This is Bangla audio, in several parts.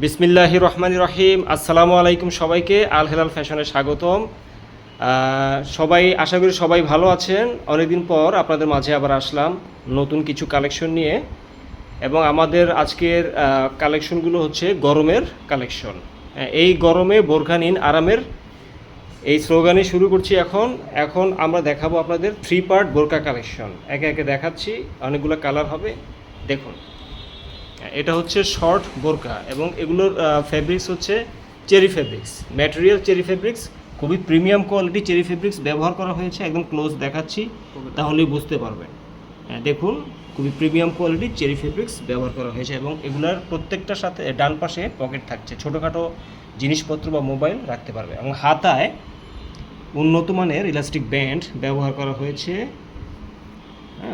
বিসমিল্লাহির রহমানির রহিম। আসসালামু আলাইকুম সবাইকে, আল হেলাল ফ্যাশনে স্বাগতম। সবাই আশা করি সবাই ভালো আছেন। অনেকদিন পর আপনাদের মাঝে আবার আসলাম নতুন কিছু কালেকশন নিয়ে, এবং আমাদের আজকের কালেকশনগুলো হচ্ছে গরমের কালেকশন। এই গরমে বোরখা নিন আরামের, এই স্লোগানে শুরু করছি। এখন আমরা দেখাবো আপনাদের 3 পার্ট বোরকা কালেকশন। একে একে দেখাচ্ছি, অনেকগুলো কালার হবে, দেখুন। এটা হচ্ছে শর্ট বোরকা এবং এগুলোর ফেব্রিক্স হচ্ছে cherry fabrics, material cherry fabrics, খুবই প্রিমিয়াম কোয়ালিটি চেরি ফেব্রিক্স ব্যবহার করা হয়েছে। একদম ক্লোজ দেখাচ্ছি তাহলেই বুঝতে পারবেন। দেখুন, খুবই প্রিমিয়াম কোয়ালিটির চেরি ফেব্রিক্স ব্যবহার করা হয়েছে এবং এগুলার প্রত্যেকটার সাথে ডান পাশে পকেট থাকছে, ছোটোখাটো জিনিসপত্র বা মোবাইল রাখতে পারবে। এবং হাতায় উন্নত মানের ইলাস্টিক ব্যান্ড ব্যবহার করা হয়েছে।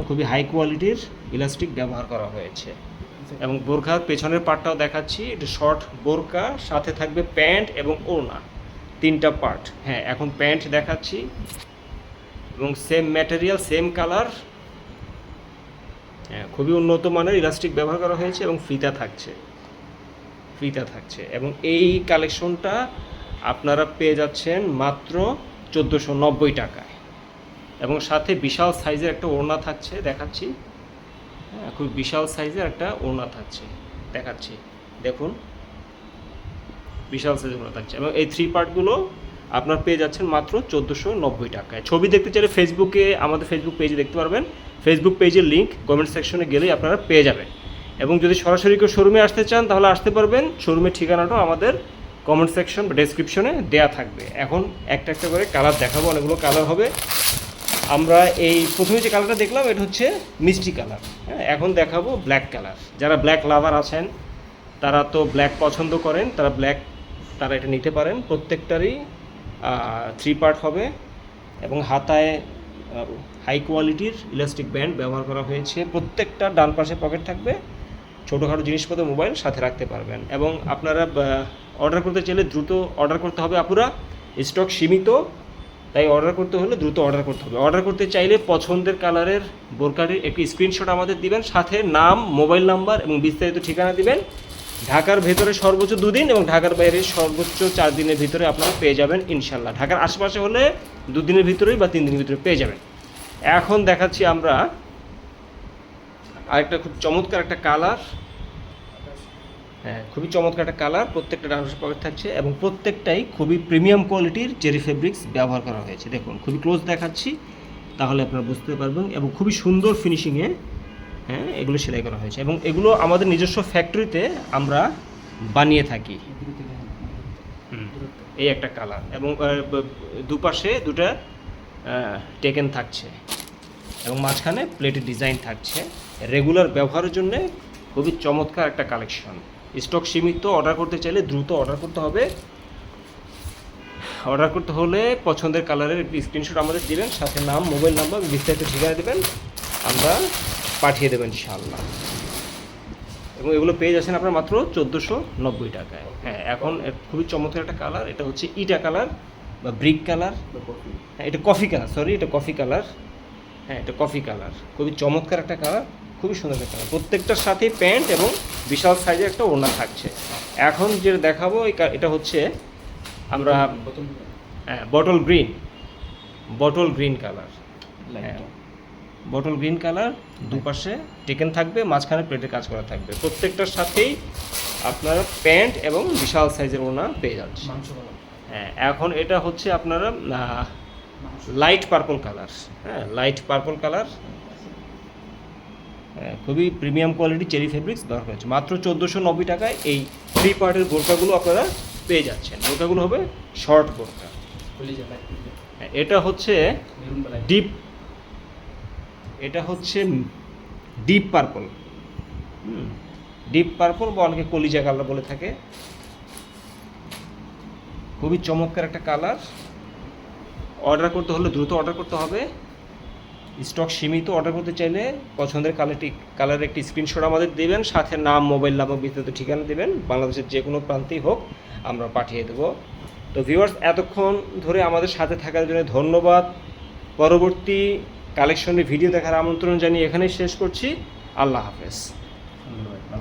খুবই হাই কোয়ালিটির ইলাস্টিক ব্যবহার করা হয়েছে। এবং বোরখার পেছনের পার্টটাও দেখাচ্ছি। এটা শর্ট বোরকা, সাথে থাকবে প্যান্ট এবং ওড়না, 3টা পার্ট। এখন প্যান্ট দেখাচ্ছি এবং সেম ম্যাটেরিয়াল সেম কালার, খুবই উন্নত মানের ইলাস্টিক ব্যবহার করা হয়েছে এবং ফিতা থাকছে। এবং এই কালেকশনটা আপনারা পেয়ে যাচ্ছেন মাত্র 1490 টাকায়, এবং সাথে বিশাল সাইজের একটা ওড়না থাকছে, দেখাচ্ছি। খুব বিশাল সাইজের একটা ওড়না থাকছে, দেখাচ্ছি, দেখুন, বিশাল সাইজের ওড়না থাকছে। এবং এই 3 পার্টগুলো আপনার পেয়ে যাচ্ছেন মাত্র 1490 টাকায়। ছবি দেখতে চাইলে ফেসবুকে, আমাদের ফেসবুক পেজে দেখতে পারবেন। ফেসবুক পেজের লিঙ্ক কমেন্ট সেকশনে গেলেই আপনারা পেয়ে যাবেন। এবং যদি সরাসরি কেউ শোরুমে আসতে চান তাহলে আসতে পারবেন। শোরুমের ঠিকানাটাও আমাদের কমেন্ট সেকশন বা ডেসক্রিপশনে দেওয়া থাকবে। এখন একটা একটা করে কালার দেখাবো, অনেকগুলো কালার হবে। আমরা এই প্রথমে যে কালারটা দেখলাম এটা হচ্ছে মিষ্টি কালার। এখন দেখাবো ব্ল্যাক কালার। যারা ব্ল্যাক লাভার আছেন, তারা তো ব্ল্যাক পছন্দ করেন, তারা এটা নিতে পারেন। প্রত্যেকটারই 3 পার্ট হবে এবং হাতায় হাই কোয়ালিটির ইলাস্টিক ব্যান্ড ব্যবহার করা হয়েছে। প্রত্যেকটা ডান পাশে পকেট থাকবে, ছোটোখাটো জিনিসপত্র মোবাইল সাথে রাখতে পারবেন। এবং আপনারা অর্ডার করতে চাইলে দ্রুত অর্ডার করতে হবে আপুরা, স্টক সীমিত, তাই অর্ডার করতে হলে দ্রুত অর্ডার করতে হবে। অর্ডার করতে চাইলে পছন্দের কালারের বোরকাটির একটি স্ক্রিনশট আমাদের দিবেন, সাথে নাম, মোবাইল নাম্বার এবং বিস্তারিত ঠিকানা দিবেন। ঢাকার ভেতরে সর্বোচ্চ 2 দিন এবং ঢাকার বাইরে সর্বোচ্চ 4 দিনের ভিতরে আপনারা পেয়ে যাবেন ইনশাল্লাহ। ঢাকার আশেপাশে হলে 2 দিনের ভিতরেই বা 3 দিনের ভিতরে পেয়ে যাবেন। এখন দেখাচ্ছি আমরা আরেকটা খুব চমৎকার একটা কালার। খুবই চমৎকার একটা কালার। প্রত্যেকটা ডান পাশে পকেট থাকছে এবং প্রত্যেকটাই খুবই প্রিমিয়াম কোয়ালিটির চেরি ফেব্রিক্স ব্যবহার করা হয়েছে। দেখুন, খুবই ক্লোজ দেখাচ্ছি তাহলে আপনারা বুঝতে পারবেন। এবং খুবই সুন্দর ফিনিশিংয়ে এগুলো সেলাই করা হয়েছে এবং এগুলো আমাদের নিজস্ব ফ্যাক্টরিতে আমরা বানিয়ে থাকি। এই একটা কালার এবং দুপাশে 2টা টেকেন থাকছে এবং মাঝখানে প্লেটের ডিজাইন থাকছে। রেগুলার ব্যবহারের জন্য খুবই চমৎকার একটা কালেকশন। স্টক সীমিত, অর্ডার করতে চাইলে দ্রুত অর্ডার করতে হবে। অর্ডার করতে হলে পছন্দের কালারের একটি স্ক্রিনশট আমাদের দিবেন, সাথে নাম, মোবাইল নাম্বার, বিস্তারিত ঠিকানা দেবেন, আমরা পাঠিয়ে দেবেন ইনশাআল্লাহ। এবং এগুলো পেয়ে যাচ্ছেন আপনারা মাত্র 1490 টাকায়। এখন খুবই চমৎকার একটা কালার। এটা হচ্ছে ইটা কালার বা ব্রিক কালার। এটা কফি কালার, এটা কফি কালার। এটা কফি কালার, খুবই চমৎকার একটা কালার, খুবই সুন্দর একটা কালার। প্রত্যেকটার সাথেই প্যান্ট এবং বিশাল সাইজের একটা ওড়না থাকছে। এখন যেটা দেখাবো এটা হচ্ছে আমরা bottle green colour. Bottle green colour, দুপাশে টেকেন থাকবে, মাঝখানে প্লেটের কাজ করা থাকবে। প্রত্যেকটার সাথেই আপনারা প্যান্ট এবং বিশাল সাইজের ওড়না পেয়ে যাচ্ছে। এখন এটা হচ্ছে আপনারা light purple colour. Light purple colour, খুবই প্রিমিয়াম কোয়ালিটি চেরি ফেব্রিক্স ব্যবহার হয়েছে। মাত্র 1490 টাকায় এই 3 পার্টের বোরকাগুলো আপনারা পেয়ে যাচ্ছেন। বোরকাগুলো হবে শর্ট বোরকা। এটা হচ্ছে ডিপ পার্পল। ডিপ পার্পল বা অনেকে কলিজা কালার বলে থাকে। খুবই চমৎকার একটা কালার। অর্ডার করতে হলে দ্রুত অর্ডার করতে হবে, স্টক সীমিত। অর্ডার করতে চাইলে পছন্দের কালারের একটি স্ক্রিনশট আমাদের দেবেন, সাথে নাম, মোবাইল নাম্বার, বিস্তারিত ঠিকানা দেবেন। বাংলাদেশের যে কোনো প্রান্তেই হোক আমরা পাঠিয়ে দেবো। তো ভিউয়ার্স, এতক্ষণ ধরে আমাদের সাথে থাকার জন্য ধন্যবাদ। পরবর্তী কালেকশনের ভিডিও দেখার আমন্ত্রণ জানিয়ে এখানেই শেষ করছি। আল্লাহ হাফেজ।